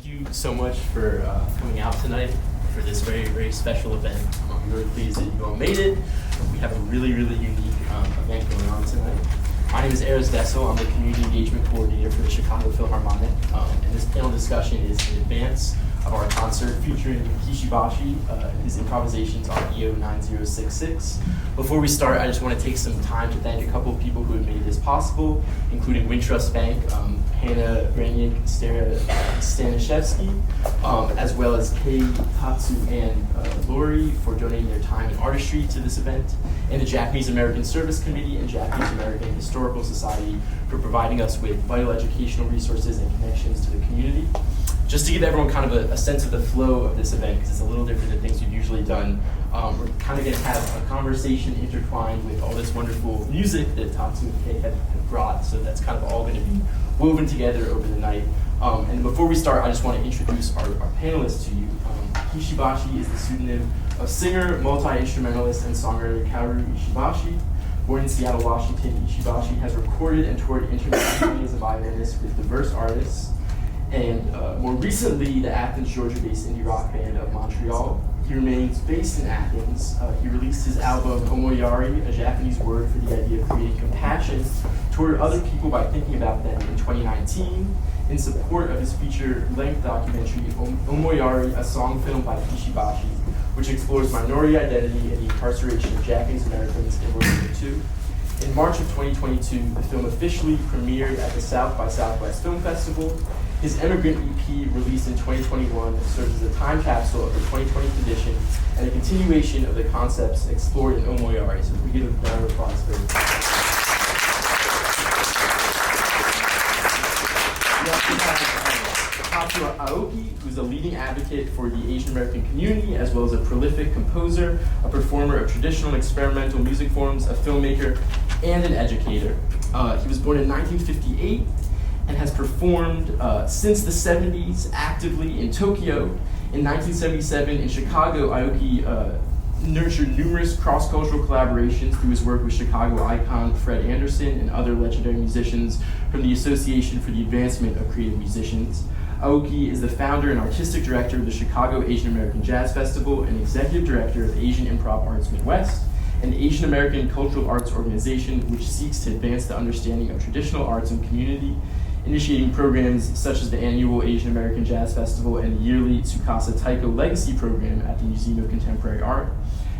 thank you so much for coming out tonight for this very, very special event. I'm really pleased that you all made it. We have a really, really unique event going on tonight. My name is Eris Dessel. I'm the Community Engagement Coordinator for the Chicago Philharmonic. And this panel discussion is in advance of our concert featuring Kishi Bashi, his improvisations on EO9066. Before we start, I just want to take some time to thank a couple of people who have made this possible, including Wintrust Bank, Hannah Staniszewski, as well as Tatsu and Lori for donating their time and artistry to this event, and the Japanese American Service Committee and Japanese American Historical Society for providing us with vital educational resources and connections to the community. Just to give everyone kind of a sense of the flow of this event, because it's a little different than things we've usually done, we're kind of going to have a conversation intertwined with all this wonderful music that Tatsu and Kei have brought, so that's kind of all going to be woven together over the night. And before we start, I just want to introduce our panelists to you. Kishi Bashi is the pseudonym of singer, multi-instrumentalist, and songwriter Kaoru Ishibashi. Born in Seattle, Washington, Ishibashi has recorded and toured internationally as a violinist with diverse artists, and more recently, the Athens, Georgia-based indie rock band of Montreal. He remains based in Athens. He released his album Omoyari, a Japanese word for the idea of creating compassion toward other people by thinking about them, in 2019, in support of his feature-length documentary Omoyari, a song film by Kishi Bashi, which explores minority identity and the incarceration of Japanese Americans in World War II. In March of 2022, the film officially premiered at the South by Southwest Film Festival. His Immigrant EP, released in 2021, serves as a time capsule of the 2020 tradition and a continuation of the concepts explored in Omoyari. So if we give a round of applause for him. We also have Tatsu Aoki, who's a leading advocate for the Asian American community, as well as a prolific composer, a performer of traditional and experimental music forms, a filmmaker, and an educator. He was born in 1958 and has performed since the 70s actively in Tokyo. In 1977 in Chicago, Aoki nurtured numerous cross-cultural collaborations through his work with Chicago icon Fred Anderson and other legendary musicians from the Association for the Advancement of Creative Musicians. Aoki is the founder and artistic director of the Chicago Asian American Jazz Festival and executive director of Asian Improv Arts Midwest, an Asian American cultural arts organization which seeks to advance the understanding of traditional arts and community, initiating programs such as the annual Asian American Jazz Festival and the yearly Tsukasa Taiko Legacy Program at the Museum of Contemporary Art.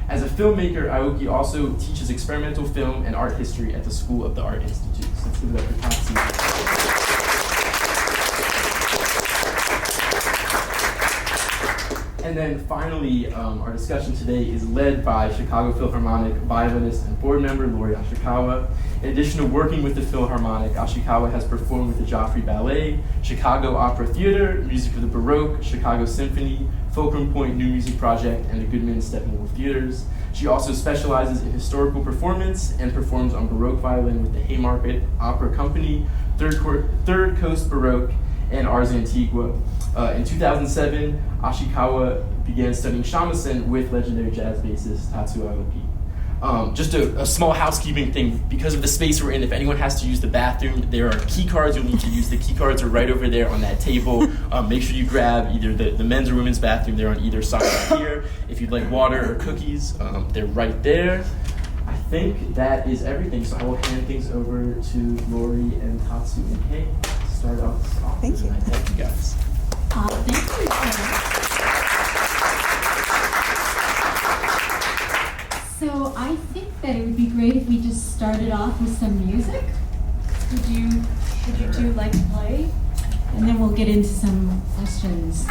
As a filmmaker, Aoki also teaches experimental film and art history at the School of the Art Institute. So let's give it up for Tatsu. And then finally, our discussion today is led by Chicago Philharmonic violinist and board member Lori Ashikawa. In addition to working with the Philharmonic, Ashikawa has performed with the Joffrey Ballet, Chicago Opera Theater, Music of the Baroque, Chicago Symphony, Fulcrum Point New Music Project, and the Goodman Steppenwolf Theaters. She also specializes in historical performance and performs on Baroque violin with the Haymarket Opera Company, Third Coast Baroque, and Ars Antigua. In 2007, Ashikawa began studying shamisen with legendary jazz bassist Tatsu Aoki. Just a small housekeeping thing, because of the space we're in, if anyone has to use the bathroom, there are key cards you'll need to use. The key cards are right over there on that table. Make sure you grab either the men's or women's bathroom. They're on either side right here. If you'd like water or cookies, they're right there. I think that is everything, so I will hand things over to Lori and Tatsu and Kei to start off. Thank you. Thank you, guys. Thank you. So I think that it would be great if we just started off with some music. Would you two like to play? And then we'll get into some questions.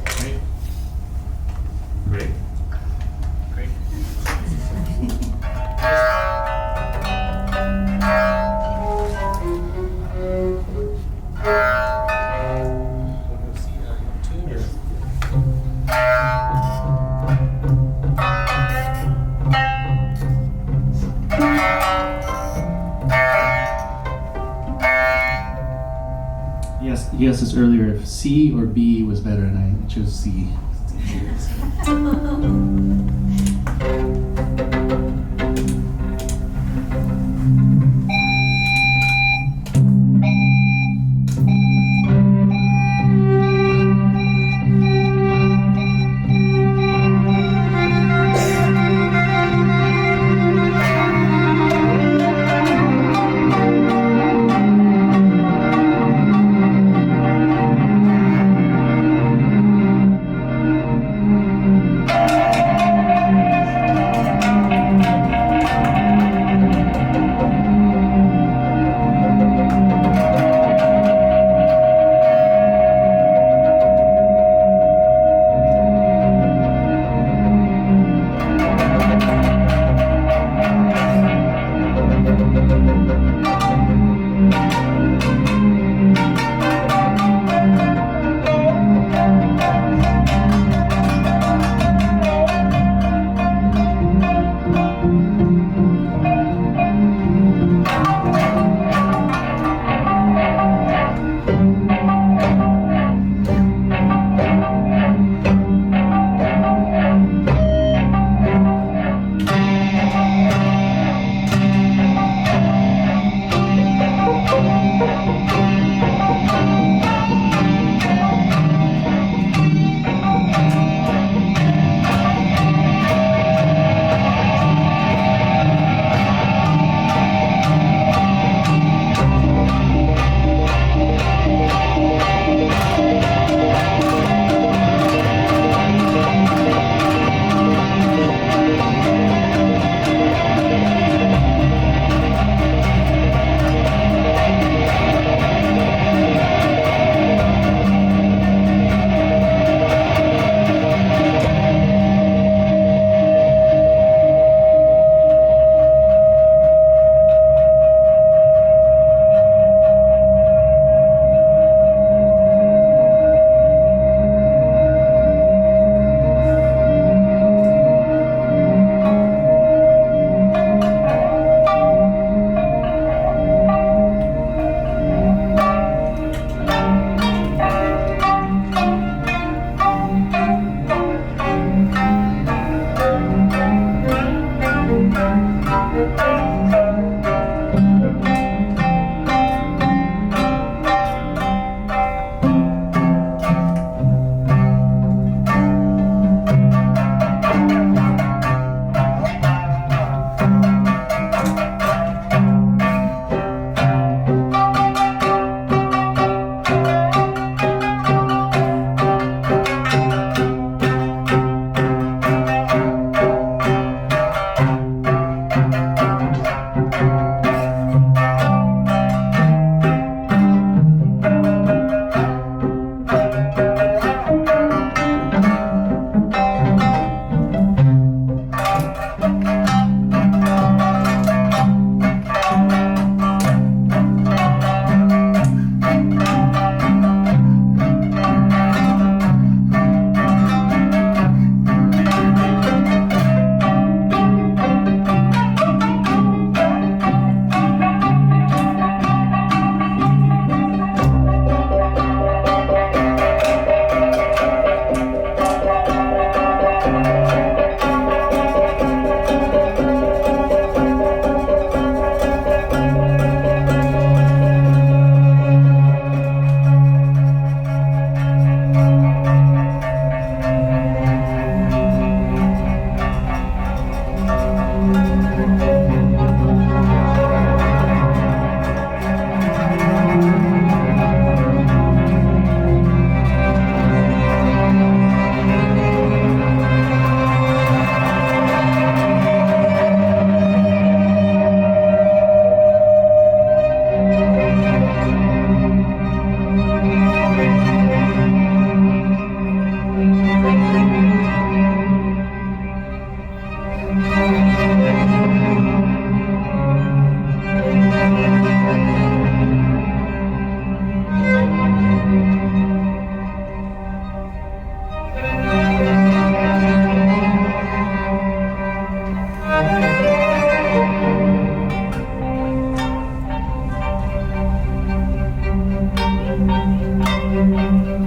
Great. Great. Great. He asked us earlier if C or B was better, and I chose C.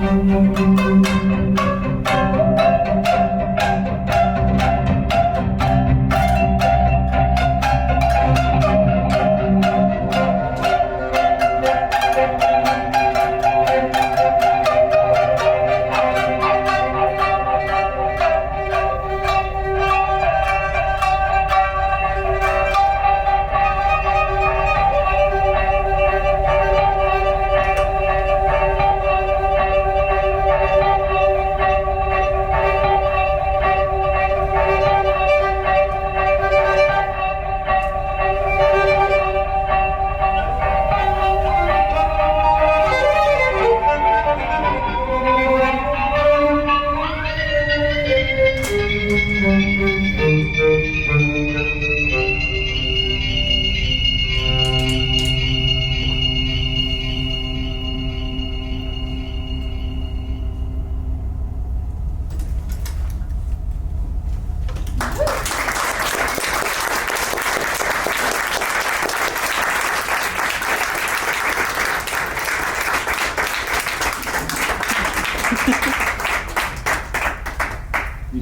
We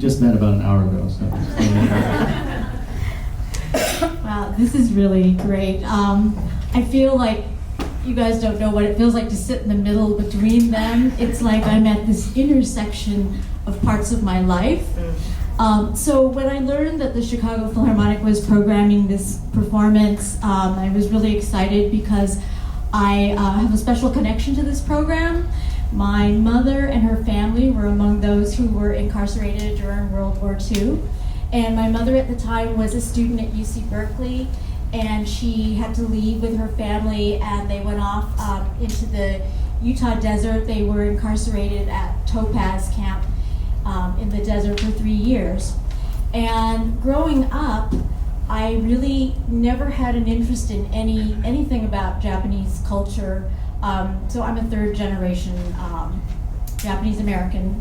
just met about an hour ago, so. Wow, this is really great. I feel like you guys don't know what it feels like to sit in the middle between them. It's like I'm at this intersection of parts of my life. So when I learned that the Chicago Philharmonic was programming this performance, I was really excited because I have a special connection to this program. My mother and her family were among those who were incarcerated during World War II. And my mother at the time was a student at UC Berkeley, and she had to leave with her family, and they went off into the Utah desert. They were incarcerated at Topaz Camp in the desert for 3 years. And growing up, I really never had an interest in anything about Japanese culture. So I'm a third generation Japanese American,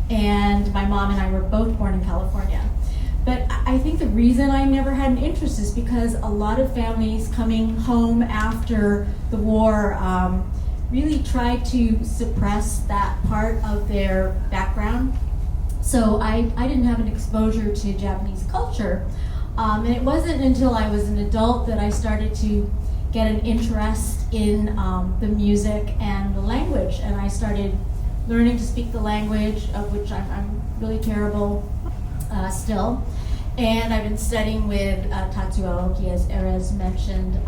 and my mom and I were both born in California. But I think the reason I never had an interest is because a lot of families coming home after the war really tried to suppress that part of their background. So I didn't have an exposure to Japanese culture. And it wasn't until I was an adult that I started to get an interest in the music and the language. And I started learning to speak the language, of which I'm really terrible still. And I've been studying with Tatsu Aoki, as Erez mentioned,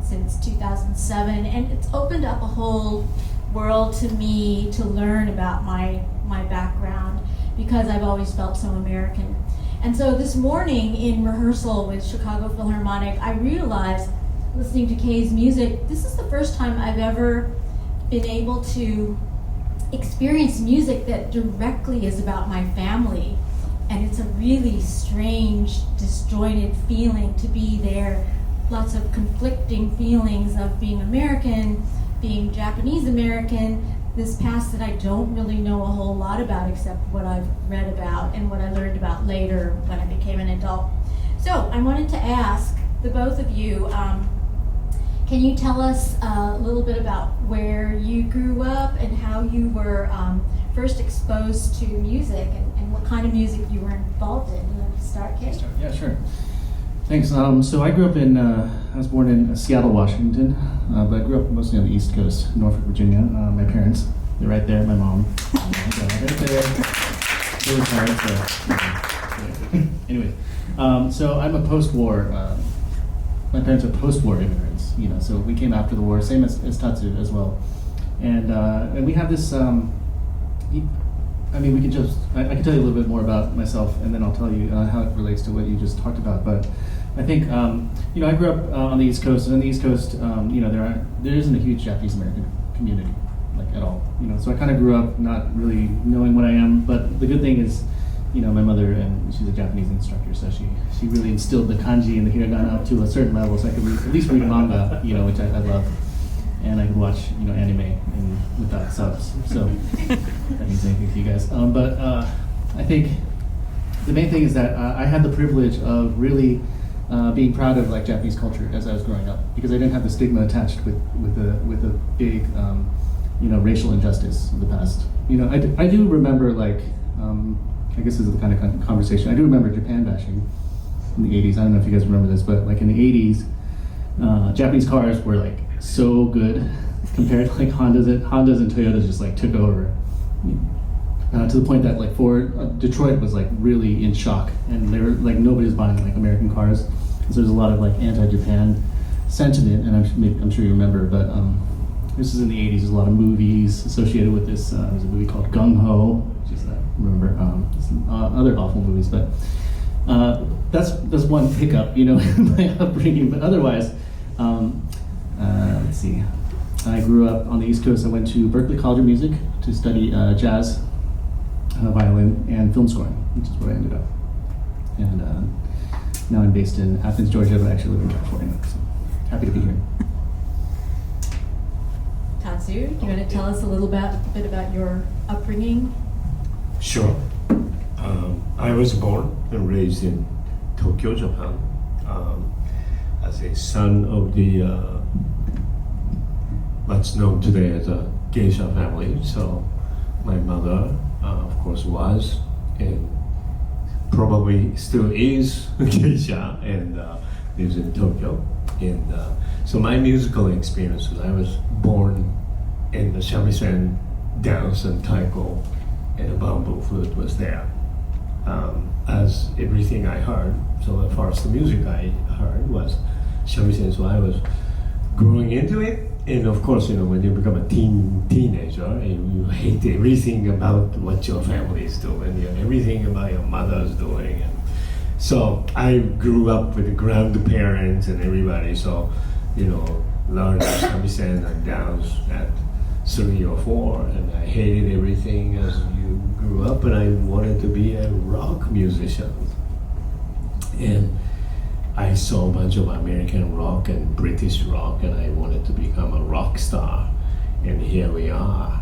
since 2007. And it's opened up a whole world to me to learn about my background, because I've always felt so American. And so this morning in rehearsal with Chicago Philharmonic, I realized, listening to Kay's music, this is the first time I've ever been able to experience music that directly is about my family. And it's a really strange, disjointed feeling to be there. Lots of conflicting feelings of being American, being Japanese American, this past that I don't really know a whole lot about except what I've read about and what I learned about later when I became an adult. So I wanted to ask the both of you, can you tell us a little bit about where you grew up and how you were first exposed to music and what kind of music you were involved in? You want to start, Kay? Yeah, sure. Thanks. So I grew up I was born in Seattle, Washington, but I grew up mostly on the East Coast, Norfolk, Virginia. My parents, they're right there, my mom. Right there. They're retired, so. Anyway, so I'm a post-war, my parents are post-war immigrants, so we came after the war, same as Tatsu as well. And we have this, we can just, I can tell you a little bit more about myself, and then I'll tell you how it relates to what you just talked about. But I think, I grew up on the East Coast, and on the East Coast, there isn't a huge Japanese American community, like at all. So I kind of grew up not really knowing what I am, but the good thing is, my mother, and she's a Japanese instructor, so she really instilled the kanji and the hiragana up to a certain level, so I could at least read manga, which I love. And I could watch, anime and without subs. So that means anything to you guys. But I think the main thing is that I had the privilege of really being proud of Japanese culture as I was growing up, because I didn't have the stigma attached with the big racial injustice of the past I do remember, like, I guess this is the kind of conversation. I do remember Japan bashing in the 80s. I don't know if you guys remember this, but like in the 80s, Japanese cars were like so good compared to like Hondas and Toyotas just like took over. To the point that like Detroit was like really in shock, and they were like nobody was buying like American cars. So there's a lot of like anti-Japan sentiment, and I'm sure you remember, but this is in the 80s. There's a lot of movies associated with this. There's a movie called Gung Ho, which is remember some other awful movies, but that's one hiccup, in my upbringing. But otherwise, let's see. I grew up on the East Coast. I went to Berklee College of Music to study jazz, violin, and film scoring, which is where I ended up. And now I'm based in Athens, Georgia, but I actually live in California. So happy to be here. Tatsu, do you want to tell us a bit about your upbringing? Sure. I was born and raised in Tokyo, Japan, as a son of the what's known today as a geisha family. So my mother, of course, was and probably still is a geisha and lives in Tokyo. And so my musical experiences, I was born in the shamisen dance and taiko, and a bamboo flute was there. As everything I heard, so as far as the music I heard was shamisen, so I was growing into it. And of course, when you become a teenager, and you hate everything about what your family is doing, everything about your mother's doing. And so I grew up with the grandparents and everybody, so, learned shamisen and dance at 3 or 4, and I hated everything as you grew up, and I wanted to be a rock musician. And I saw a bunch of American rock and British rock, and I wanted to become a rock star. And here we are.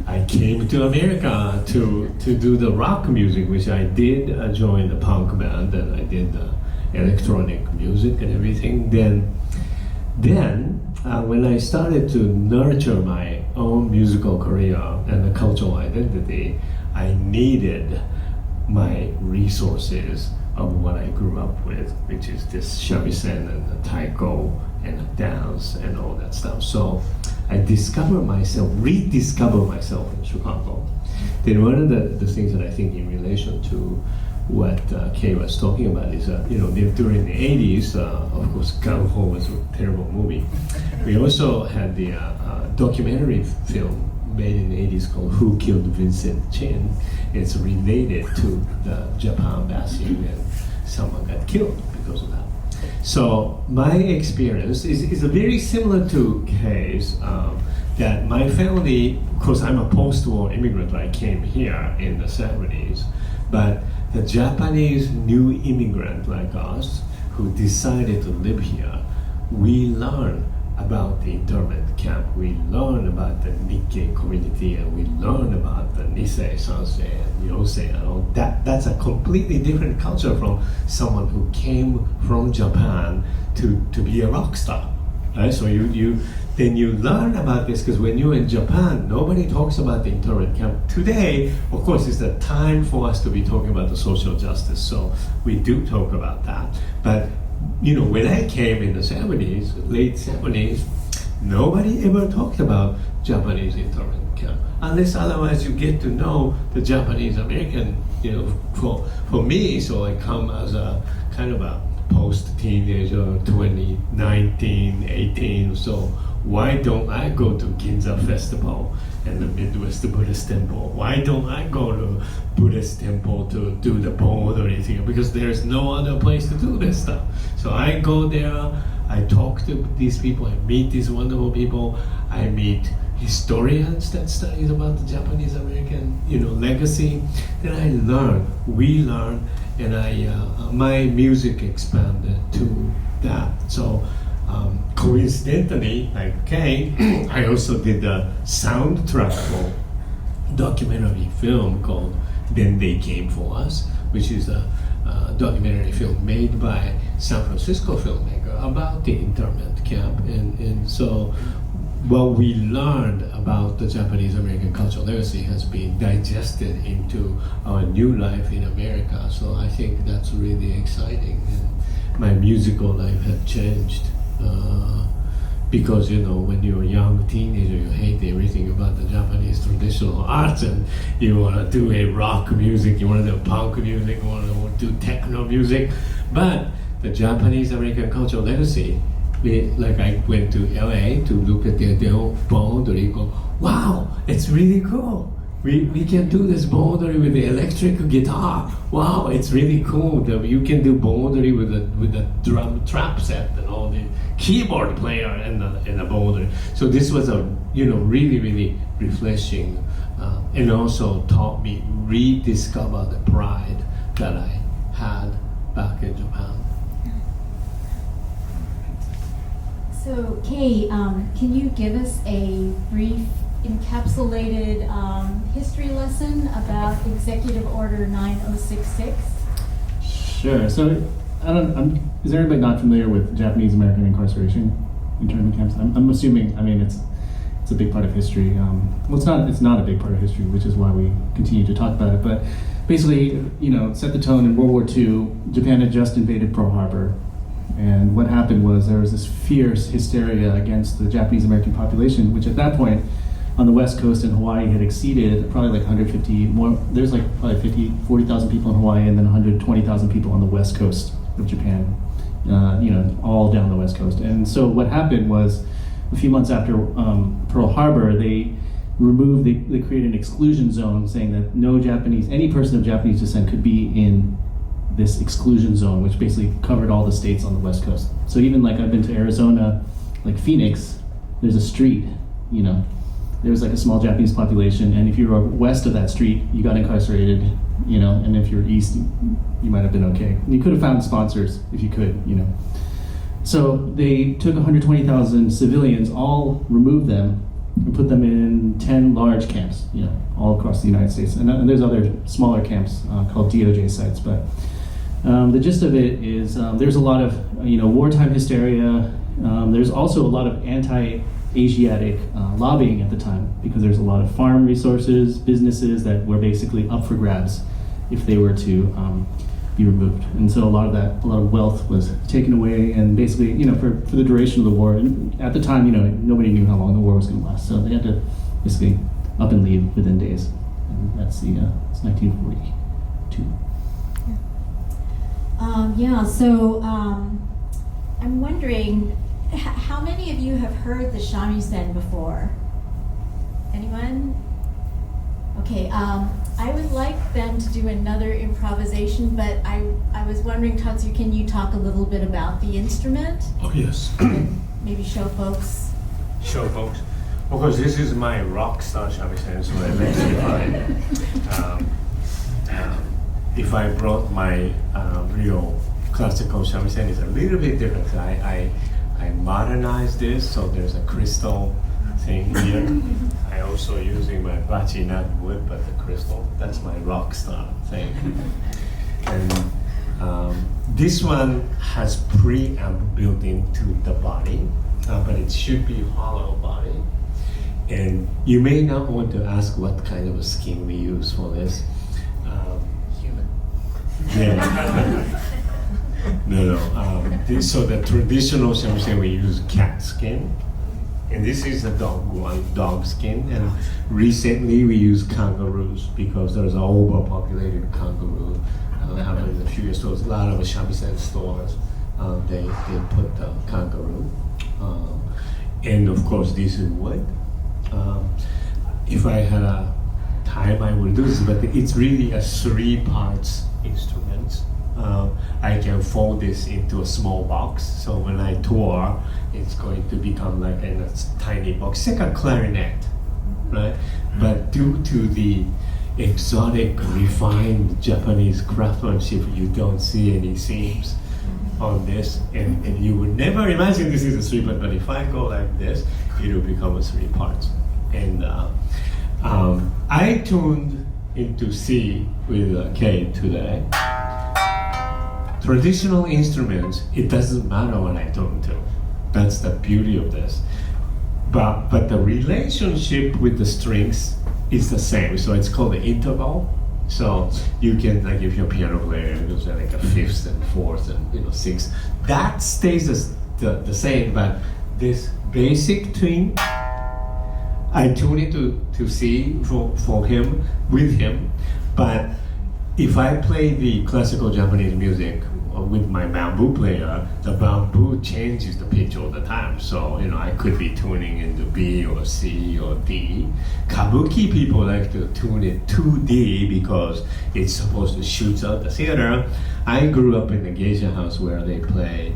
I came to America to do the rock music, which I did join the punk band, and I did the electronic music and everything. Then when I started to nurture my own musical career and the cultural identity, I needed my resources of what I grew up with, which is this shamisen and the taiko and the dance and all that stuff. So I rediscovered myself in Chicago. Then one of the things that I think in relation to what Kay was talking about is, during the 80s, of course, Gung Ho was a terrible movie. We also had the documentary film made in the 80s called Who Killed Vincent Chin. It's related to the Japan bashing, and someone got killed because of that. So my experience is very similar to Kay's, that my family, of course I'm a post-war immigrant, I came here in the 70s, but the Japanese new immigrant like us who decided to live here, we learned about the internment camp, we learn about the Nikkei community, and we learn about the Nisei, Sansei, and Yosei, and all that. That's a completely different culture from someone who came from Japan to be a rock star, right? So you learn about this, because when you're in Japan, nobody talks about the internment camp. Today, of course, is the time for us to be talking about the social justice, so we do talk about that. But when I came in the 70s, late 70s, nobody ever talked about Japanese internment camp. Unless otherwise you get to know the Japanese American, for me, so I come as a kind of a post-teenager, 20, 19, 18, so why don't I go to Ginza Festival and the Midwest Buddhist Temple? Why don't I go to Buddhist Temple to do the Bon or anything? Because there's no other place to do this stuff. So I go there, I talk to these people, I meet these wonderful people, I meet historians that studies about the Japanese American, legacy. Then I learn, we learn, and my music expanded to that. So coincidentally, like Kay, I also did the soundtrack for a documentary film called Then They Came For Us, which is a documentary film made by San Francisco filmmaker about the internment camp. And so what we learned about the Japanese American cultural legacy has been digested into our new life in America. So I think that's really exciting. And my musical life had changed because, you know, when you're a young teenager, you hate everything about the Japanese traditional arts, and you want to do a rock music, you want to do punk music, you want to do techno music. But the Japanese American cultural legacy, like I went to LA to look at their boundary, go, wow, it's really cool. We can do this boundary with the electric guitar. Wow, it's really cool that you can do boundary with the drum trap set and all the keyboard player and the boundary. So this was a really refreshing, and also taught me rediscover the pride that I had back in Japan. So, Kay, can you give us a brief encapsulated history lesson about Executive Order 9066? Sure. So, is anybody not familiar with Japanese American incarceration, internment camps? I'm assuming. I mean, it's a big part of history. Well, it's not a big part of history, which is why we continue to talk about it. But basically, set the tone in World War II. Japan had just invaded Pearl Harbor. And what happened was there was this fierce hysteria against the Japanese American population, which at that point on the West Coast in Hawaii had exceeded probably like 150 more. There's like probably 40,000 people in Hawaii and then 120,000 people on the West Coast of Japan, all down the West Coast. And so what happened was a few months after Pearl Harbor, they created an exclusion zone saying that any person of Japanese descent could be in this exclusion zone, which basically covered all the states on the West Coast. So even like I've been to Arizona, like Phoenix, there's a street, there was like a small Japanese population, and if you were west of that street, you got incarcerated, and if you're east, you might have been okay. And you could have found sponsors if you could, So they took 120,000 civilians, all removed them, and put them in 10 large camps, all across the United States. And there's other smaller camps called DOJ sites, but the gist of it is there's a lot of wartime hysteria. There's also a lot of anti-Asiatic lobbying at the time because there's a lot of farm resources, businesses that were basically up for grabs if they were to be removed. And so a lot of wealth was taken away, and basically for the duration of the war. And at the time, nobody knew how long the war was going to last, so they had to basically up and leave within days. And that's it's 1942. So I'm wondering, how many of you have heard the shamisen before? Anyone? Okay, I would like them to do another improvisation, but I was wondering, Tatsu, can you talk a little bit about the instrument? Oh, yes. And maybe show folks. Show folks. Of course, this is my rock star shamisen, so it makes me fine. If I brought my real classical shamisen, it's a little bit different. I modernized this, so there's a crystal thing here. I also using my bachi, not wood, but the crystal. That's my rock star thing. And this one has preamp built into the body, but it should be hollow body. And you may not want to ask what kind of a skin we use for this. Human. Yeah. No. So the traditional shamisen, we use cat skin. And this is a dog skin. And recently we use kangaroos because there's an overpopulated kangaroo happening in a few years. So a lot of shamisen stores, they put the kangaroo. And of course this is wood. If I had a time I would do this, but it's really a 3 parts instrument. I can fold this into a small box, so when I tour, it's going to become like in a tiny box, it's like a clarinet, right? But due to the exotic, refined Japanese craftsmanship, you don't see any seams on this, and you would never imagine this is a 3-part, but if I go like this, it will become a 3 parts. And I tuned into C with K today. Traditional instruments, it doesn't matter what I tune to. That's the beauty of this. but the relationship with the strings is the same. So it's called the interval. So you can, like, if you're a piano player, you say like a fifth and fourth and sixth. That stays the same, but this basic tune, I tune it to C for him, with him. But if I play the classical Japanese music with my bamboo player, the bamboo changes the pitch all the time. So, I could be tuning into B or C or D. Kabuki people like to tune it to D because it's supposed to shoot out the theater. I grew up in a geisha house where they play,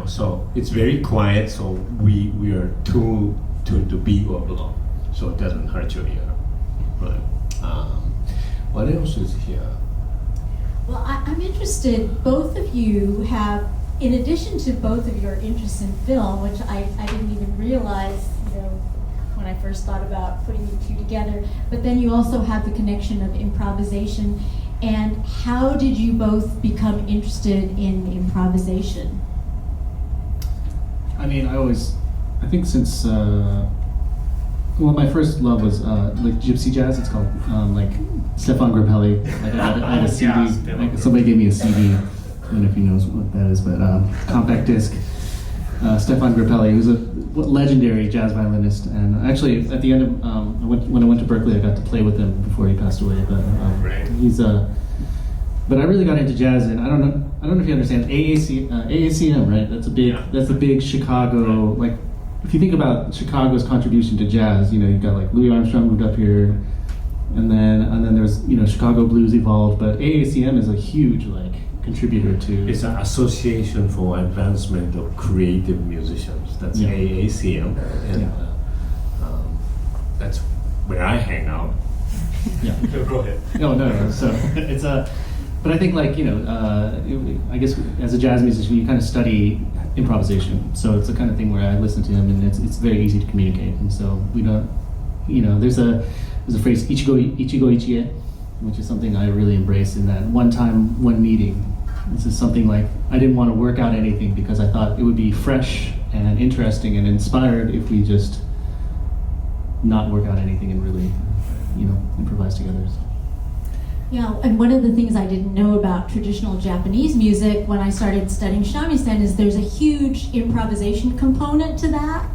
so it's very quiet, so we are tuned to B or below, so it doesn't hurt your ear, right? What else is here? Well, I'm interested, both of you have, in addition to both of your interests in film, which I didn't even realize, when I first thought about putting you two together, but then you also have the connection of improvisation. And how did you both become interested in improvisation? I mean, I think since, my first love was like gypsy jazz. It's called like Stefan Grappelli. Like I had a CD. Like, somebody gave me a CD. I don't know if he knows what that is, but compact disc. Stefan Grappelli, who's a legendary jazz violinist, and actually at the end of when I went to Berkeley, I got to play with him before he passed away. But he's but I really got into jazz, and I don't know if you understand AACM, right? That's a big Chicago, like, if you think about Chicago's contribution to jazz, you've got like Louis Armstrong moved up here, and then there's Chicago blues evolved, but AACM is a huge contributor to. It's an Association for Advancement of Creative Musicians. That's AACM, and that's where I hang out. Yeah. Go ahead. No. So it's but I think I guess as a jazz musician, you kind of study improvisation. So it's the kind of thing where I listen to him, and it's very easy to communicate. And so we don't, there's a phrase ichigo ichie, which is something I really embrace in that one time, one meeting. This is something like I didn't want to work out anything because I thought it would be fresh and interesting and inspired if we just not work out anything and really, improvise together. Yeah, and one of the things I didn't know about traditional Japanese music when I started studying shamisen is there's a huge improvisation component to that.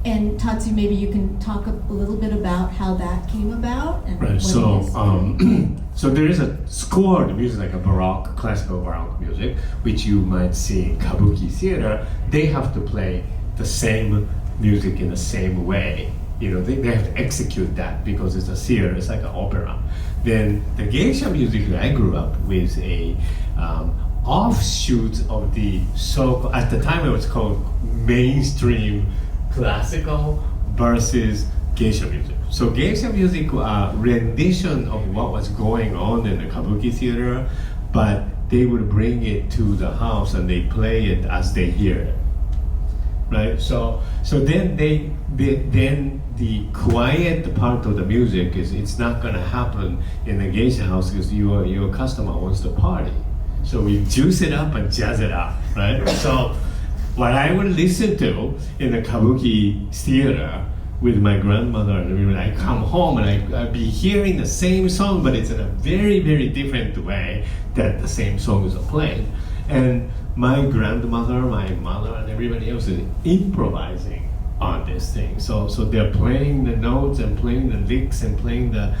And Tatsu, maybe you can talk a little bit about how that came about. And right. What So, it is. So there is a scored music, like a Baroque, classical Baroque music, which you might see in Kabuki theater. They have to play the same music in the same way. They have to execute that because it's a theater, it's like an opera. Then the geisha music that I grew up with a offshoot of the at the time it was called mainstream classical versus geisha music. So geisha music rendition of what was going on in the Kabuki theater, but they would bring it to the house and they play it as they hear it. Right, so then then the quiet part of the music it's not gonna happen in the geisha house because your customer wants to party. So we juice it up and jazz it up, right? So what I would listen to in the Kabuki theater with my grandmother, and I come home and I'd be hearing the same song, but it's in a very, very different way that the same songs are played. And my grandmother, my mother, and everybody else is improvising on this thing. So they're playing the notes and playing the licks and playing the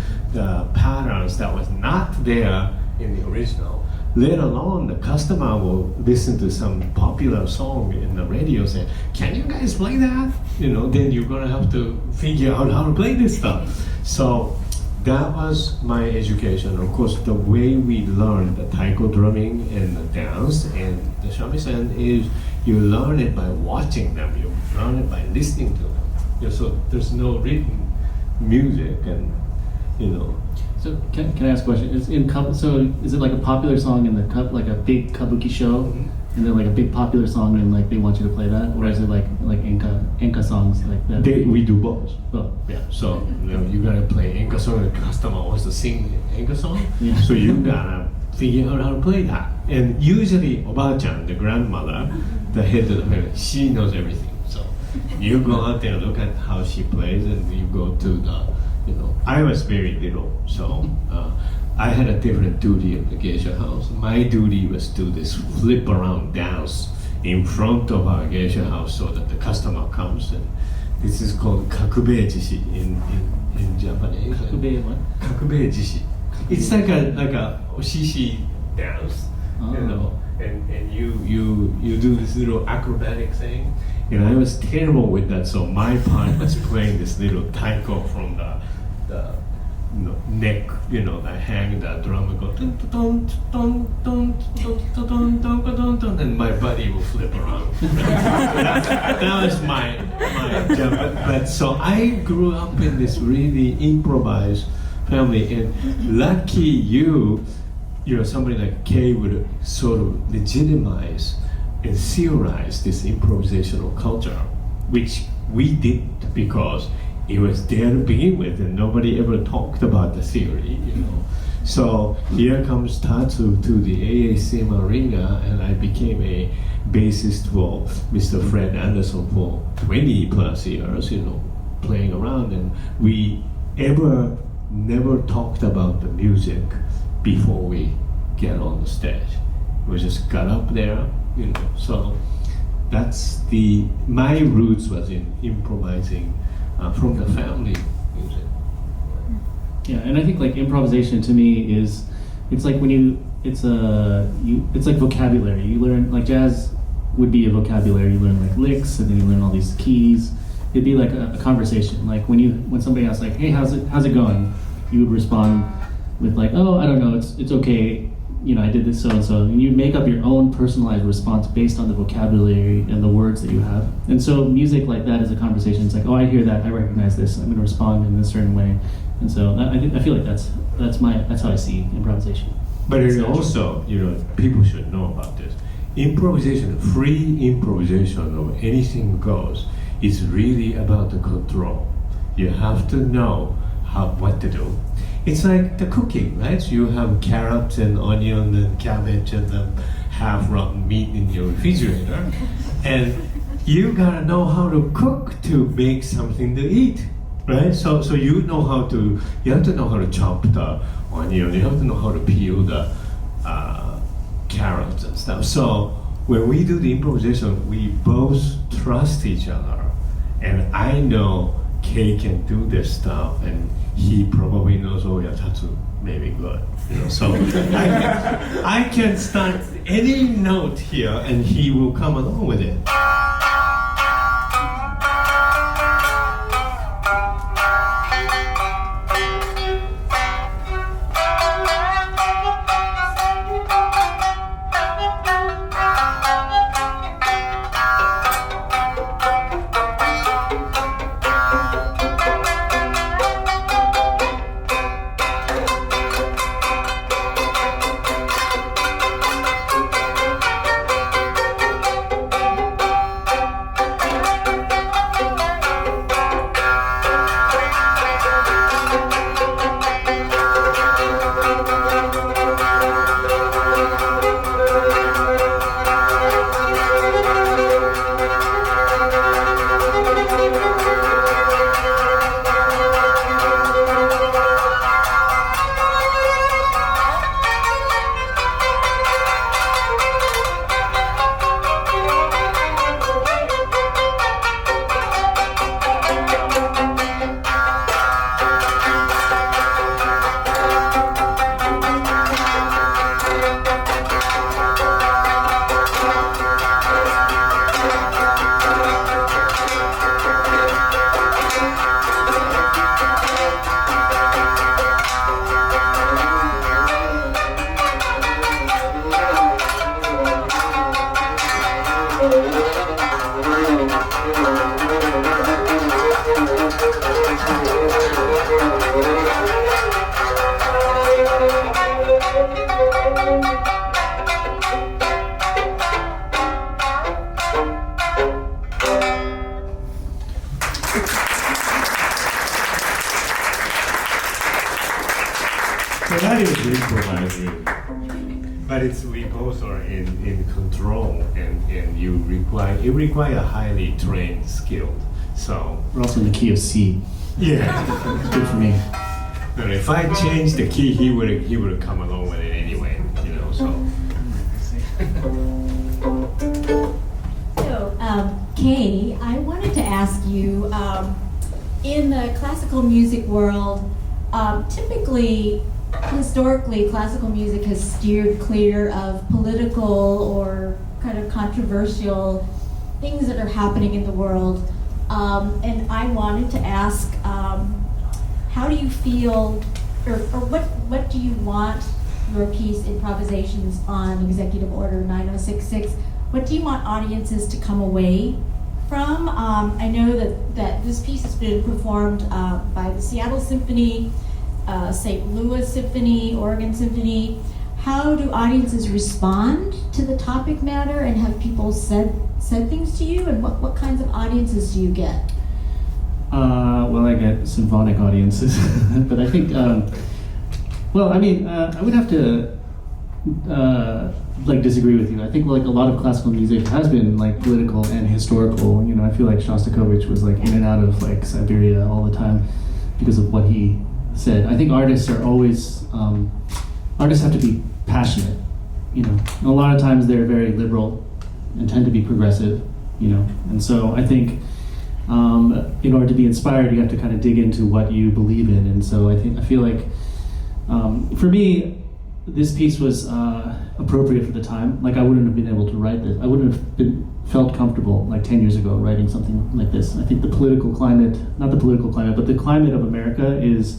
patterns that was not there in the original. Let alone the customer will listen to some popular song in the radio and say, "Can you guys play that?" Then you're gonna have to figure out how to play this stuff. So that was my education. Of course, the way we learn the taiko drumming and the dance and the shamisen is you learn it by watching them. You learn it by listening to them. So there's no written music, and So can I ask a question? So is it like a popular song in like a big kabuki show, and then like a big popular song and like they want you to play that, or is it like enka songs like that? We do both. Oh. Yeah. So you gotta play enka song. The customer wants to sing enka song. Yeah. So you gotta figure out how to play that. And usually, Oba-chan, the grandmother, the head of the family, she knows everything. So you go out there and look at how she plays, and you go to the, I was very little, so I had a different duty at the geisha house. My duty was to do this flip around dance in front of our geisha house so that the customer comes, and this is called kakube jishi in Japanese. Kakube what? Kakube jishi. It's like a oshishi dance, and you do this little acrobatic thing. And I was terrible with that, so my part was playing this little taiko from the neck, that hang the drum and go dun dun dun dun dun dun dun dun dun, and my body will flip around. that was my job. But so I grew up in this really improvised family, and lucky somebody like Kay would sort of legitimize and theorize this improvisational culture, which we did because it was there to begin with, and nobody ever talked about the theory, So here comes Tatsu to the AACM arena, and I became a bassist for Mr. Fred Anderson for 20 plus years, playing around, and we never talked about the music before we get on the stage. We just got up there, So that's my roots was in improvising from the family music. Yeah, and I think like improvisation to me it's like it's like vocabulary. You learn, like jazz would be a vocabulary. You learn like licks, and then you learn all these keys. It'd be like a conversation. Like when somebody asks like, "Hey, how's it going?" You would respond with like, "Oh, I don't know. It's okay. I did this so and so," and you make up your own personalized response based on the vocabulary and the words that you have. And so music like that is a conversation. It's like, oh, I hear that, I recognize this, I'm going to respond in this certain way. And so I feel like that's how I see improvisation. But it also, people should know about this. Improvisation, free improvisation of anything goes, is really about the control. You have to know what to do. It's like the cooking, right? You have carrots and onion and cabbage and then half rotten meat in your refrigerator, and you gotta know how to cook to make something to eat, right? So you have to know how to chop the onion. You have to know how to peel the carrots and stuff. So when we do the improvisation, we both trust each other, and I know Kay can do this stuff, and he probably knows, oh yeah, Tatsu may be good. So I can start any note here, and he will come along with it. but it's we both are in control, and it require a highly trained skilled. So We're also in the key of C. yeah. It's good for me. But if I change the key, he would come along with it anyway, you know. So So, Kay, I wanted to ask you, in the classical music world, typically, historically, classical music has steered clear of political or kind of controversial things that are happening in the world. And I wanted to ask, how do you feel, or what do you want your piece, Improvisations on Executive Order 9066, what do you want audiences to come away from? I know that this piece has been performed by the Seattle Symphony, St. Louis Symphony, Oregon Symphony. How do audiences respond to the topic matter, and have people said things to you, and what kinds of audiences do you get? Well, I get symphonic audiences, but I think, I would have to disagree with you. I think like a lot of classical music has been like political and historical. You know, I feel like Shostakovich was like in and out of like Siberia all the time because of what he said. I think artists are always artists have to be passionate. You know, and a lot of times they're very liberal and tend to be progressive. You know, and so I think in order to be inspired, you have to kind of dig into what you believe in. And so I feel like for me, this piece was appropriate for the time. Like I wouldn't have been able to write this. I wouldn't have felt comfortable like 10 years ago writing something like this. I think the political climate, not the political climate, but the climate of America is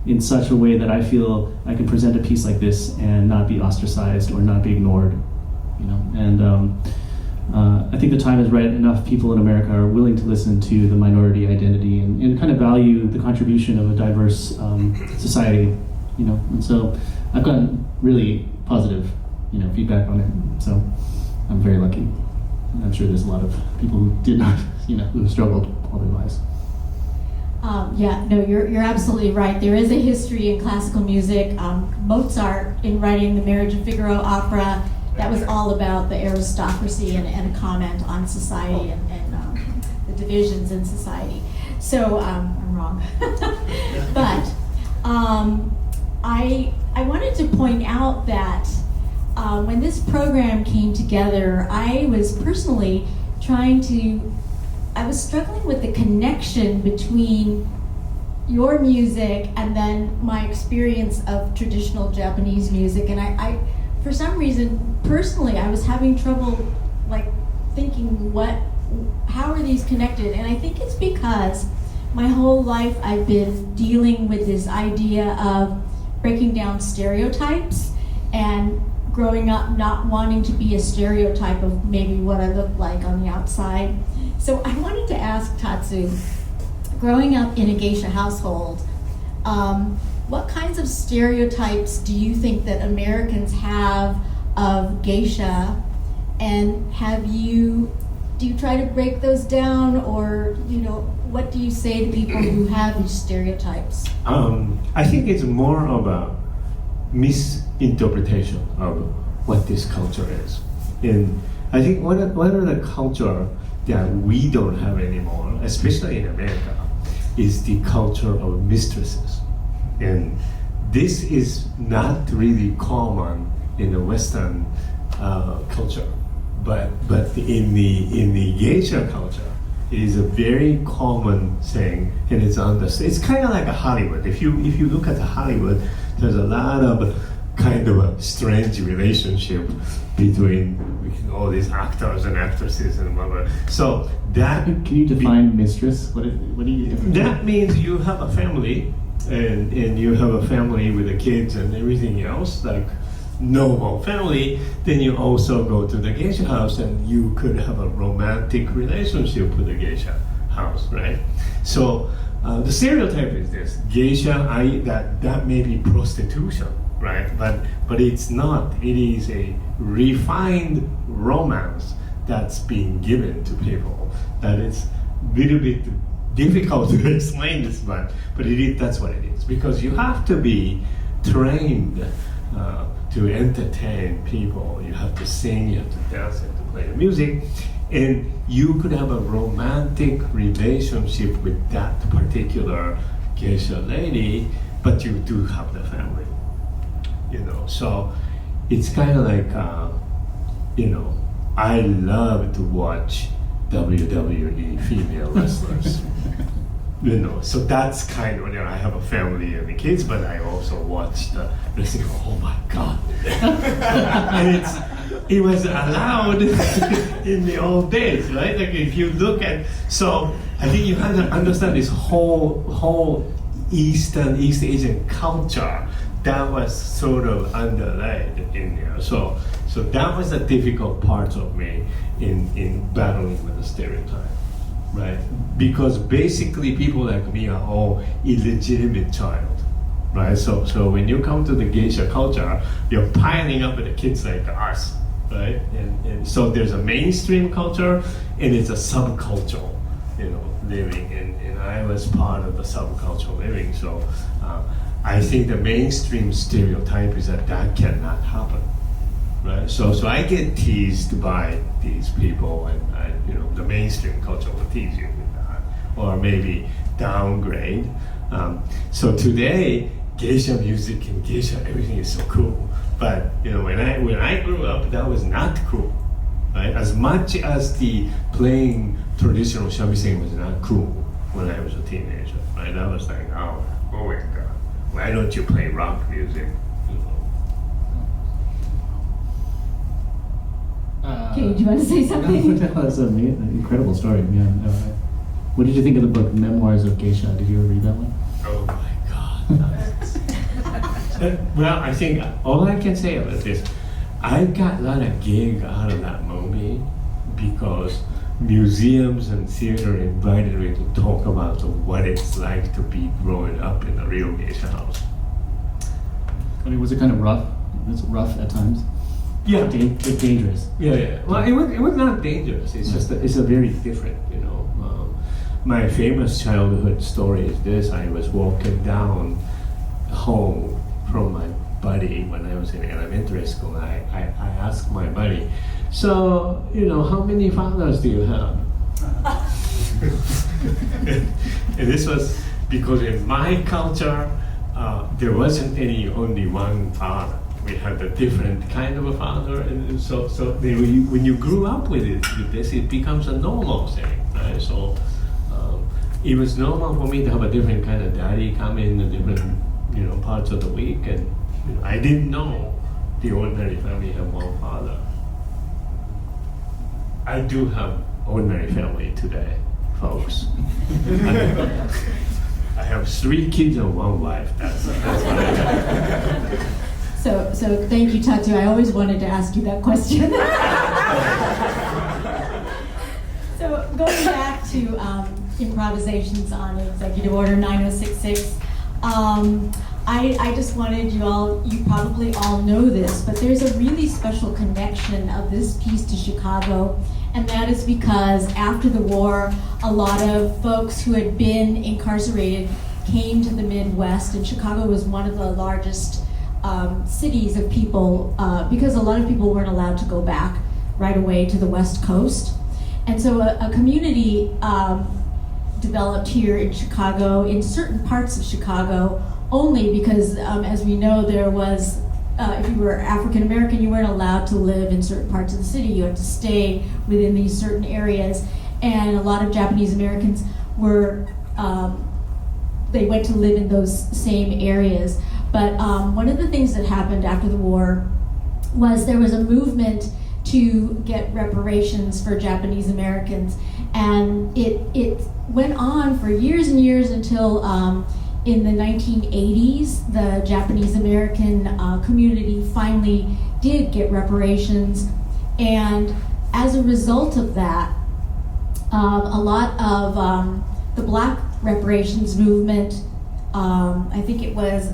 in such a way that I feel I can present a piece like this and not be ostracized or not be ignored. You know, and I think the time is right. Enough people in America are willing to listen to the minority identity and kind of value the contribution of a diverse society. You know, and so I've gotten really positive, feedback on it. So I'm very lucky. And I'm sure there's a lot of people who did not, who struggled all their lives. You're absolutely right. There is a history in classical music. Mozart, in writing the Marriage of Figaro opera, that was all about the aristocracy and a comment on society and the divisions in society. So I'm wrong. But I wanted to point out that when this program came together, I was personally I was struggling with the connection between your music and then my experience of traditional Japanese music. And I for some reason, personally, I was having trouble thinking how are these connected? And I think it's because my whole life I've been dealing with this idea of breaking down stereotypes and growing up not wanting to be a stereotype of maybe what I look like on the outside. So I wanted to ask Tatsu, growing up in a geisha household, what kinds of stereotypes do you think that Americans have of geisha, and do you try to break those down, or what do you say to people who have these stereotypes? I think it's more of a misinterpretation of what this culture is. And I think one of the culture that we don't have anymore, especially in America, is the culture of mistresses. And this is not really common in the Western culture, but in the geisha culture, it is a very common thing, and it's understood. It's kind of like a Hollywood. If you look at Hollywood, there's a lot of kind of a strange relationship between all these actors and actresses and blah blah. So that can you define mistress? What do you? That means you have a family, and you have a family with the kids and everything else, like normal family. Then you also go to the geisha house, and you could have a romantic relationship with the geisha house, right? So the stereotype is this: geisha, that may be prostitution, right? But it's not. It is a refined romance that's being given to people. That it's a little bit difficult to explain this, but that's what it is, because you have to be trained to entertain people. You have to sing, you have to dance, you have to play the music. And you could have a romantic relationship with that particular geisha lady, but you do have the family. So it's kind of like, I love to watch WWE female wrestlers. So that's kind of, I have a family and the kids, but I also watch the wrestling. Oh my God. And it was allowed in the old days, right? Like if you look at, so I think you have to understand this whole East Asian culture that was sort of underlaid in there. So that was the difficult part of me in battling with the stereotype, right? Because basically people like me are all illegitimate child, right? So when you come to the geisha culture, you're piling up with the kids like us, right? And so there's a mainstream culture and it's a subcultural, living. And I was part of the subcultural living. So I think the mainstream stereotype is that cannot happen, right? So I get teased by these people, and the mainstream culture will tease you with that, or maybe downgrade. So today, geisha music and geisha everything is so cool. But when I grew up, that was not cool, right? As much as the playing traditional shamisen was not cool when I was a teenager, right? I was like, oh my God, why don't you play rock music? Okay, do you want to say something? That's an incredible story. Yeah. What did you think of the book Memoirs of Geisha? Did you ever read that one? Oh my God. Well, I think all I can say about this, I got a lot of gig out of that movie because museums and theater invited me to talk about what it's like to be growing up in a real geisha house. I mean, was it kind of rough? Was it rough at times? Yeah. Dangerous. Yeah. Well, it was not dangerous. It's just it's a very different, My famous childhood story is this: I was walking down home from my buddy when I was in elementary school. I asked my buddy, so how many fathers do you have? And this was because in my culture there wasn't only one father. We had a different kind of a father, and so when you grew up with this, it becomes a normal thing, right? So it was normal for me to have a different kind of daddy come in different parts of the week, and I didn't know the ordinary family had one father. I do have ordinary family today, folks. I have 3 kids and 1 wife. That's what I got. So thank you, Tatsu. I always wanted to ask you that question. So going back to improvisations on Executive Order 9066, I just wanted you probably all know this, but there's a really special connection of this piece to Chicago, and that is because after the war, a lot of folks who had been incarcerated came to the Midwest, and Chicago was one of the largest cities of people, because a lot of people weren't allowed to go back right away to the West Coast. And so a community developed here in Chicago, in certain parts of Chicago, only because, as we know, there was, if you were African American, you weren't allowed to live in certain parts of the city. You had to stay within these certain areas. And a lot of Japanese Americans were, they went to live in those same areas. But one of the things that happened after the war was there was a movement to get reparations for Japanese Americans, and it went on for years and years until in the 1980s, the Japanese American community finally did get reparations, and as a result of that, a lot of the Black reparations movement, I think it was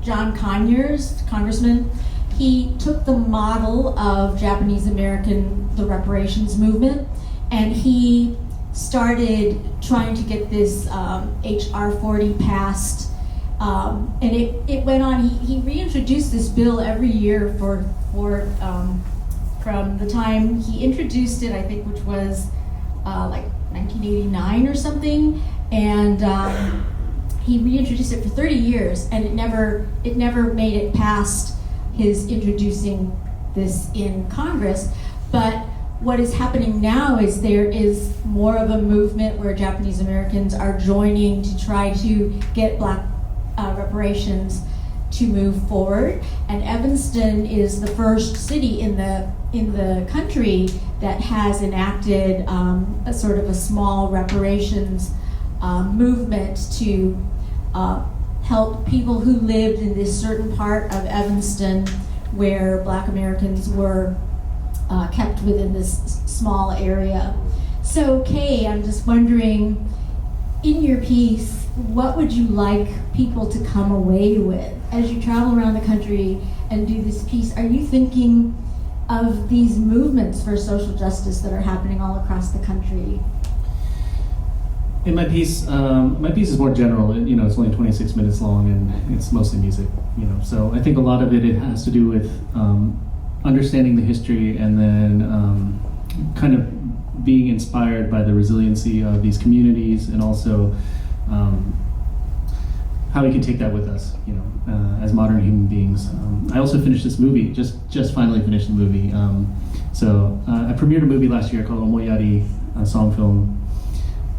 John Conyers, Congressman, he took the model of Japanese American, the reparations movement, and he started trying to get this HR 40 passed And it went on. He reintroduced this bill every year for from the time he introduced it, I think, which was like 1989 or something, and he reintroduced it for 30 years, and it never made it past his introducing this in Congress. But what is happening now is there is more of a movement where Japanese Americans are joining to try to get Black reparations to move forward. And Evanston is the first city in the country that has enacted a sort of a small reparations movement to help people who lived in this certain part of Evanston where Black Americans were kept within this small area. So Kay, I'm just wondering, in your piece, what would you like people to come away with as you travel around the country and do this piece? Are you thinking of these movements for social justice that are happening all across the country? In my piece is more general. It's only 26 minutes long, and it's mostly music. So I think a lot of it has to do with understanding the history, and then kind of being inspired by the resiliency of these communities, and also how we can take that with us, as modern human beings. I also finished this movie, just finally finished the movie. I premiered a movie last year called Omoyari, a song film.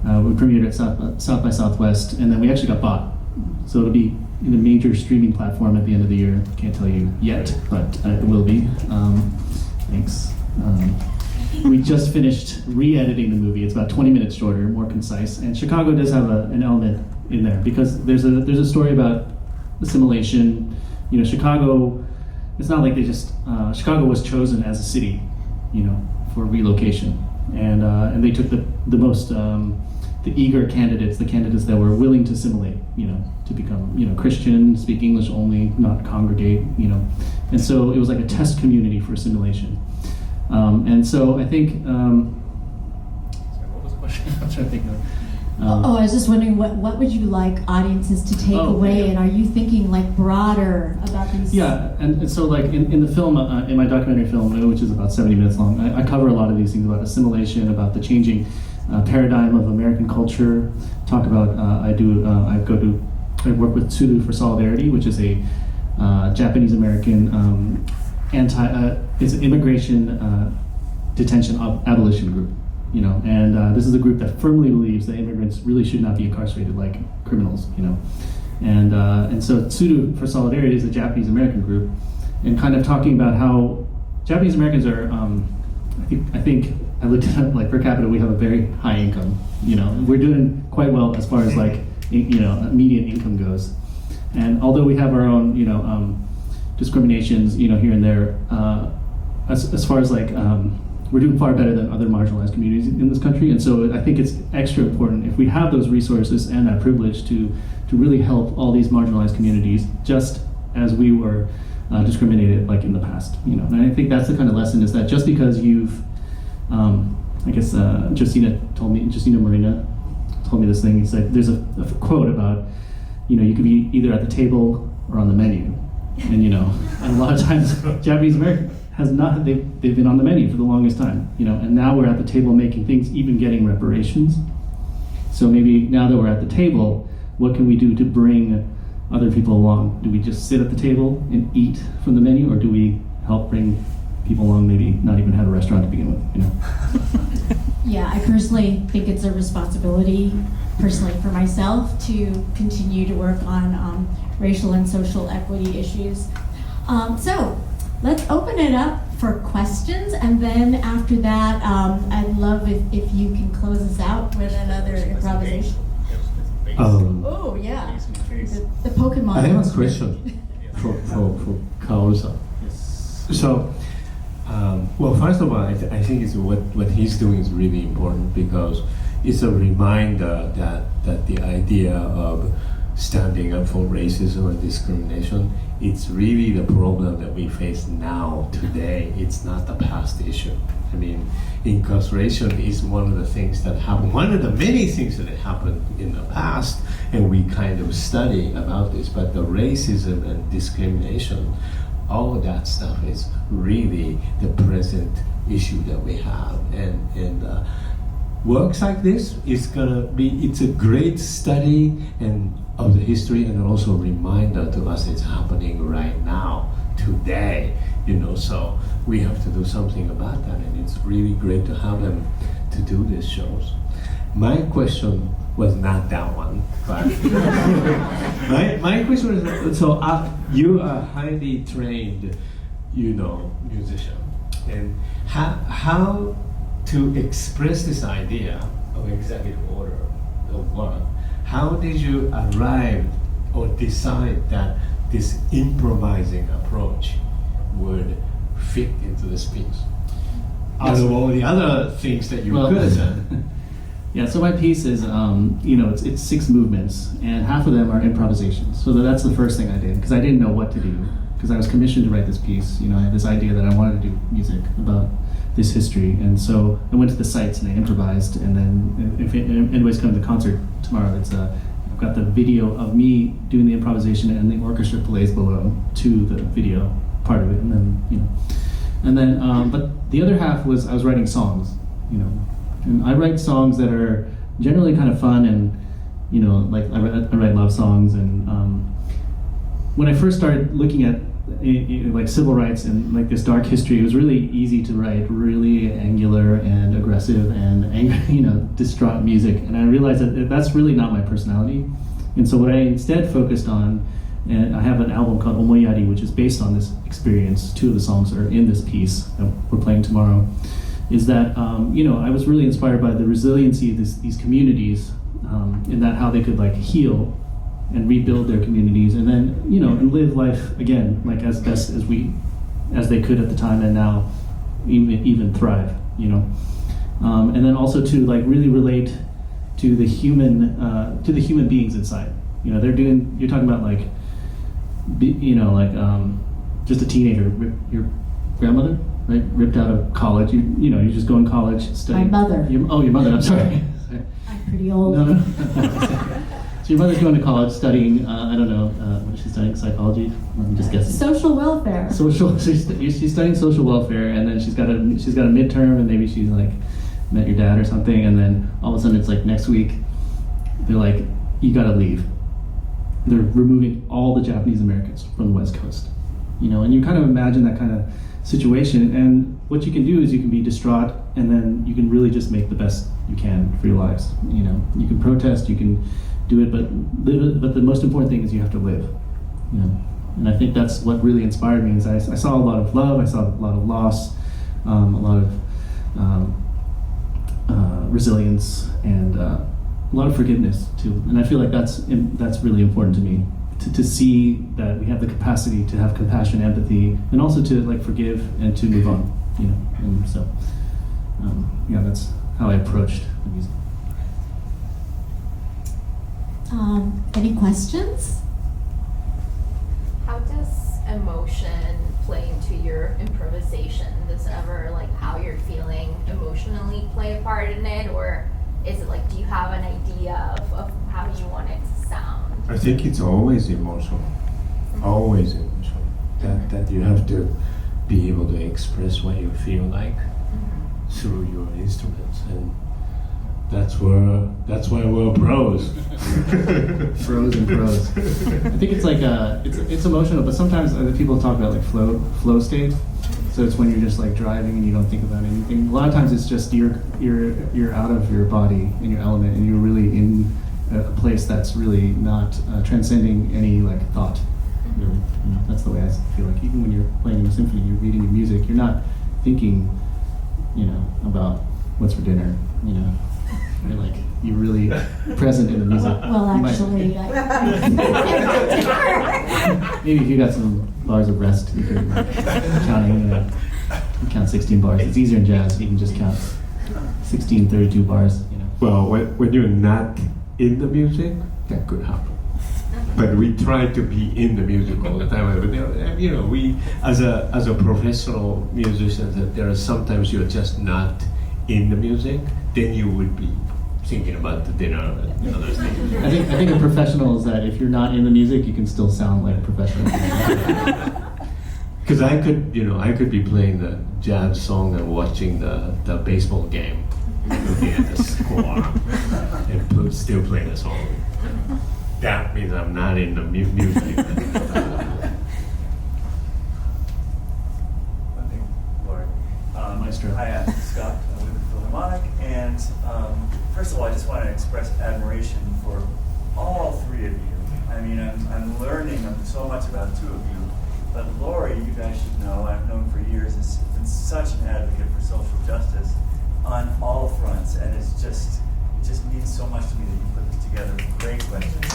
We premiered at South by Southwest, and then we actually got bought. So it'll be in a major streaming platform at the end of the year. Can't tell you yet, but it will be. Thanks. We just finished re-editing the movie. It's about 20 minutes shorter, more concise. And Chicago does have an element in there because there's a story about assimilation. Chicago. It's not like they just Chicago was chosen as a city, for relocation, and they took the most the eager candidates, the candidates that were willing to assimilate, to become Christian, speak English only, not congregate, and so it was like a test community for assimilation. And so I think, sorry, what was the question? I'm trying to think of. I was just wondering, what would you like audiences to take away, and are you thinking like broader about these? Yeah, and so like in the film, in my documentary film, which is about 70 minutes long, I cover a lot of these things about assimilation, about the changing paradigm of American culture. Talk about I work with Tsuru for Solidarity, which is a Japanese American it's an immigration detention abolition group, and this is a group that firmly believes that immigrants really should not be incarcerated like criminals, and so Tsuru for Solidarity is a Japanese American group, and kind of talking about how Japanese Americans are, I think I looked it up, like per capita we have a very high income, we're doing quite well as far as like median income goes, and although we have our own discriminations, here and there, as far as like we're doing far better than other marginalized communities in this country, and so I think it's extra important if we have those resources and that privilege to really help all these marginalized communities, just as we were discriminated like in the past, And I think that's the kind of lesson, is that just because you've, I guess Justina Marina told me this thing. He said there's a quote about, you could be either at the table or on the menu. And and a lot of times Japanese American has not, they've been on the menu for the longest time, and now we're at the table making things, even getting reparations. So maybe now that we're at the table, what can we do to bring other people along? Do we just sit at the table and eat from the menu, or do we help bring people along, maybe not even have a restaurant to begin with, Yeah, I personally think it's a responsibility, personally for myself, to continue to work on racial and social equity issues. So let's open it up for questions, and then after that, I'd love if you can close us out with another improvisation. Oh yeah, the Pokemon. I have a question for Kaoru-san. So, well, first of all, I think it's what he's doing is really important, because it's a reminder that the idea of standing up for racism and discrimination. It's really the problem that we face now, today. It's not the past issue. I mean, incarceration is one of the things that happened, one of the many things that happened in the past, and we kind of study about this, but the racism and discrimination, all of that stuff is really the present issue that we have. And works like this is gonna be, it's a great study and of the history, and also a reminder to us it's happening right now, today, so we have to do something about that, and it's really great to have them to do these shows. My question was not that one, but my question was, so you are highly trained, musician, and how to express this idea of executive order of work. How did you arrive or decide that this improvising approach would fit into this piece? Out of all the other things that you could have done. Yeah, so my piece is, it's 6 movements, and half of them are improvisations. So that's the first thing I did, because I didn't know what to do, because I was commissioned to write this piece. I had this idea that I wanted to do music about this history, and so I went to the sites and I improvised, and then if anybody's coming to the concert tomorrow, I've got the video of me doing the improvisation and the orchestra plays below to the video part of it, and then but the other half was I was writing songs, and I write songs that are generally kind of fun, and like I write love songs, and when I first started looking at like civil rights and like this dark history, it was really easy to write really angular and aggressive and angry, distraught music, and I realized that that's really not my personality. And so what I instead focused on, and I have an album called Omoyari, which is based on this experience. 2 of the songs are in this piece that we're playing tomorrow, is that I was really inspired by the resiliency of these communities, in that how they could like heal and rebuild their communities, and then and live life again, like as best as they could at the time, and now even thrive, and then also to like really relate to the human beings inside. You're talking about like just a teenager, your grandmother, right, ripped out of college. You just go in college, study. My mother. Your mother. I'm sorry. I'm pretty old. No. So your mother's going to college studying, I don't know, what is she studying, psychology? I'm just guessing. Social welfare. She's studying social welfare, and then she's got a midterm, and maybe she's like met your dad or something, and then all of a sudden it's like next week, they're like, you gotta leave. They're removing all the Japanese Americans from the West Coast. And you kind of imagine that kind of situation, and what you can do is you can be distraught, and then you can really just make the best you can for your lives. You can protest, you can do it, but the most important thing is you have to live. And I think that's what really inspired me. Is I saw a lot of love, I saw a lot of loss, a lot of resilience, and a lot of forgiveness too. And I feel like that's really important to me, to see that we have the capacity to have compassion, empathy, and also to like forgive and to move on. And so that's how I approached the music. Any questions? How does emotion play into your improvisation? Does ever like how you're feeling emotionally play a part in it, or is it like, do you have an idea of how you want it to sound? I think it's always emotional. Always emotional. That you have to be able to express what you feel like through your instruments, and that's why we're pros. Pros and pros. I think it's like it's emotional, but sometimes other people talk about like flow state. So it's when you're just like driving and you don't think about anything. A lot of times it's just you're out of your body in your element, and you're really in a place that's really not transcending any like thought. Really, that's the way I feel like. Even when you're playing in a symphony, you're reading your music, you're not thinking, about what's for dinner. You're like, you're really present in the music. Well, actually, Maybe if you got some bars of rest, you could count 16 bars. It's easier in jazz. You can just count 16, 32 bars. Well, when you're not in the music, that could happen. but we try to be in the music all the time. But you know, we as a professional musician, that there are sometimes you're just not in the music. Then you would be thinking about the dinner and other things. I think a professional is that if you're not in the music, you can still sound like a professional. Because I could be playing the jazz song and watching the baseball game, looking at the score, and still playing the song. That means I'm not in the music. One thing, Lori. Maestro. Hi, I'm Scott with the Philharmonic, and first of all, I just want to express admiration for all three of you. I mean, I'm learning so much about two of you. But Lori, you guys should know, I've known for years, has been such an advocate for social justice on all fronts, and it just means so much to me that you put this together. Great questions.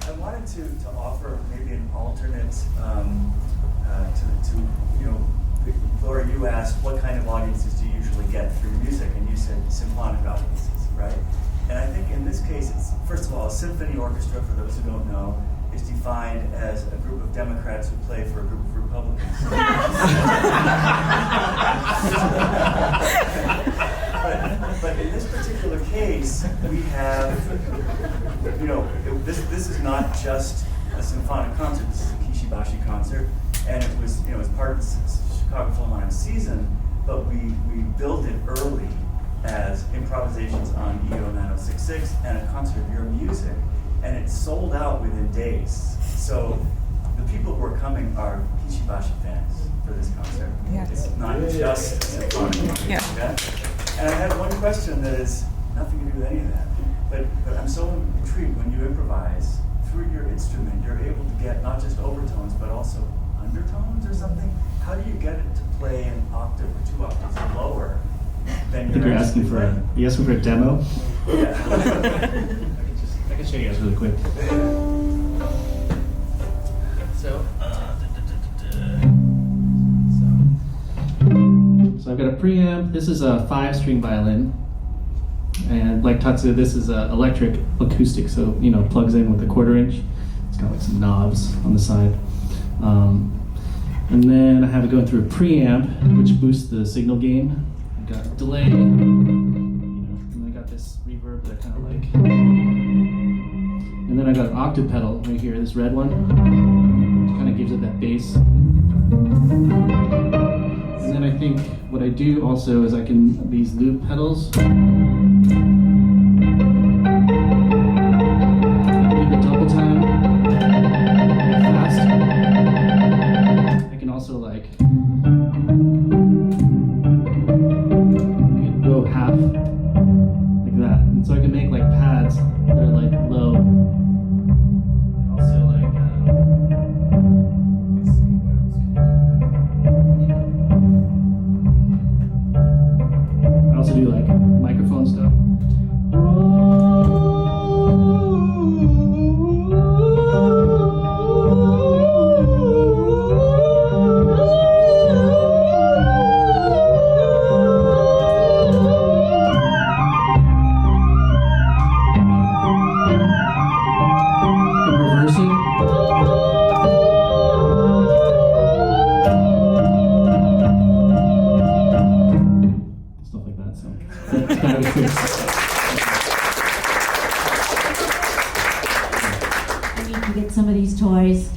I wanted to offer maybe an alternate to Lori, you asked what kind of audiences do you usually get through music, and you said symphonic audiences, right? And I think in this case, it's, first of all, a symphony orchestra, for those who don't know, is defined as a group of Democrats who play for a group of Republicans. but in this particular case, we have, this is not just a symphonic concert. This is a Kishi Bashi concert, and it was, it's part of the Chicago Philharmonic season, but we built it early as improvisations on EO9066 and a concert of your music, and it sold out within days. So the people who are coming are Kishi Bashi fans for this concert. Yeah. It's not just a symphonic concert. Yeah. Okay? And I had one question that is nothing to do with any of that, but I'm so intrigued when you improvise through your instrument, you're able to get not just overtones but also undertones or something. How do you get it to play an octave or 2 octaves lower? I think you're asking for a demo. Yeah. I can show you guys really quick. So I've got a preamp. This is a 5-string violin, and like Tatsu, this is electric acoustic. So plugs in with a 1/4 inch. It's got like some knobs on the side. And then I have it going through a preamp, which boosts the signal gain. I've got delay, and I got this reverb that I kind of like. And then I got an octave pedal right here, this red one, which kind of gives it that bass. And then I think what I do also is these loop pedals. I can do the double time, fast. I can also go half like that, and so I can make pads that are low. And also let's see what else can I do. I also do microphone stuff. Stuff like that. So that's kind of cool. I need to get some of these toys.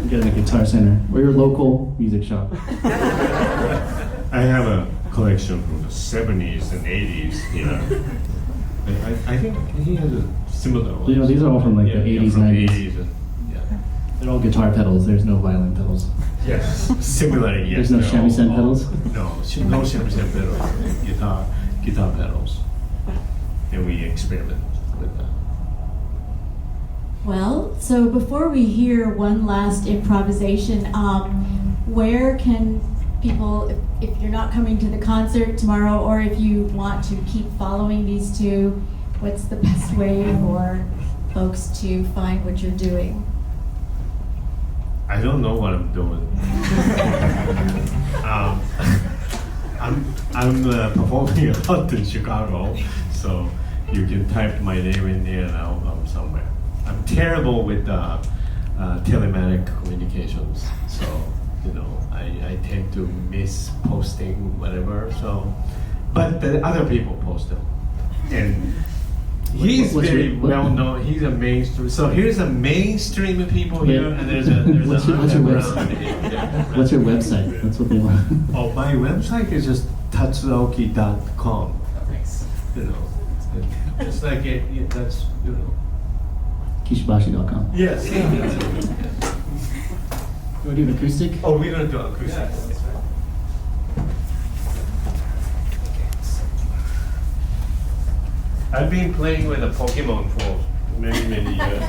You get in a Guitar Center or your local music shop. I have a collection from the 70s and 80s here. I think he has a similar one. These are all from the 80s, from 90s. 80s and, They're all guitar pedals. There's no violin pedals. yes. Similarly, yes. There's no they're shamisen all- pedals? No shamisen pedals. Guitar pedals. And we experiment with that. Well, so before we hear one last improvisation, where can people, if you're not coming to the concert tomorrow, or if you want to keep following these two, what's the best way for folks to find what you're doing? I don't know what I'm doing. I'm performing a lot in Chicago, so you can type my name in there and I'm somewhere. I'm terrible with telematic communications, so I tend to miss posting whatever. So, but the other people post them, and he's What's your- very well known. He's a mainstream. So here's a mainstream of people here, Yeah. and there's a What's your underground. website? What's your website? That's what they want. Oh, my website is just tatsuaoki.com. Thanks. Just like it, that's KishiBashi.com. Yes. You want to do an acoustic? Oh, we're gonna do acoustic. I've been playing with a Pokemon for many, many years.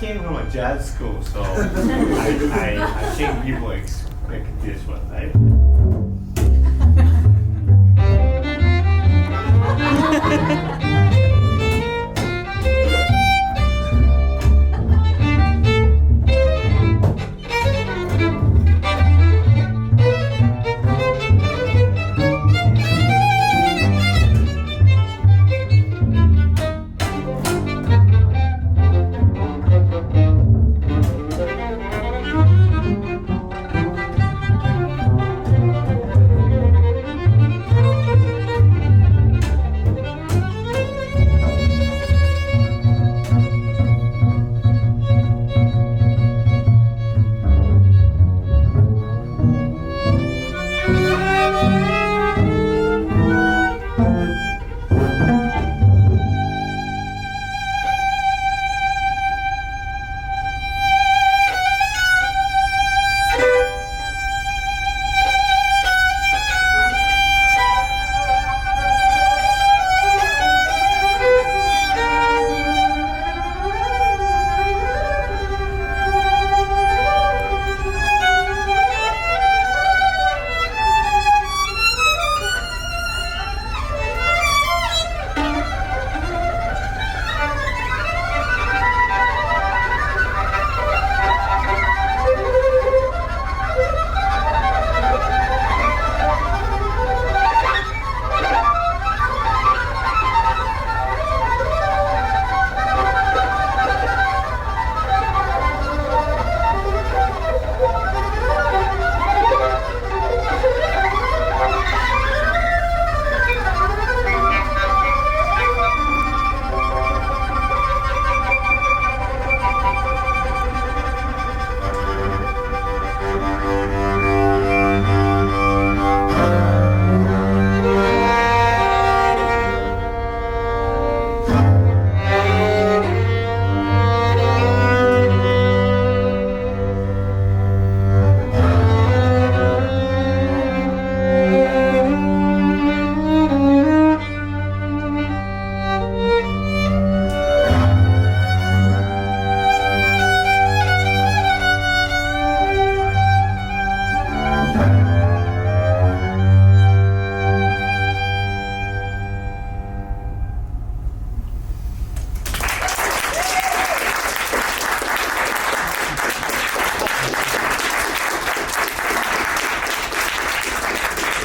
Came from a jazz school, so I think people expect this one, right?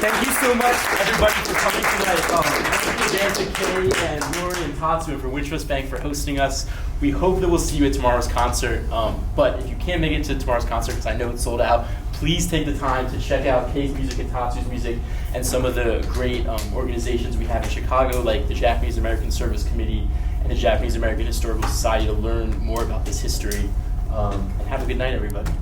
Thank you so much, everybody, for coming tonight. Thank you again to Kay and Lori and Tatsu and for Wintrust Bank for hosting us. We hope that we'll see you at tomorrow's concert. But if you can't make it to tomorrow's concert, because I know it's sold out, please take the time to check out Kay's music and Tatsu's music and some of the great organizations we have in Chicago, like the Japanese American Service Committee and the Japanese American Historical Society, to learn more about this history. And have a good night, everybody.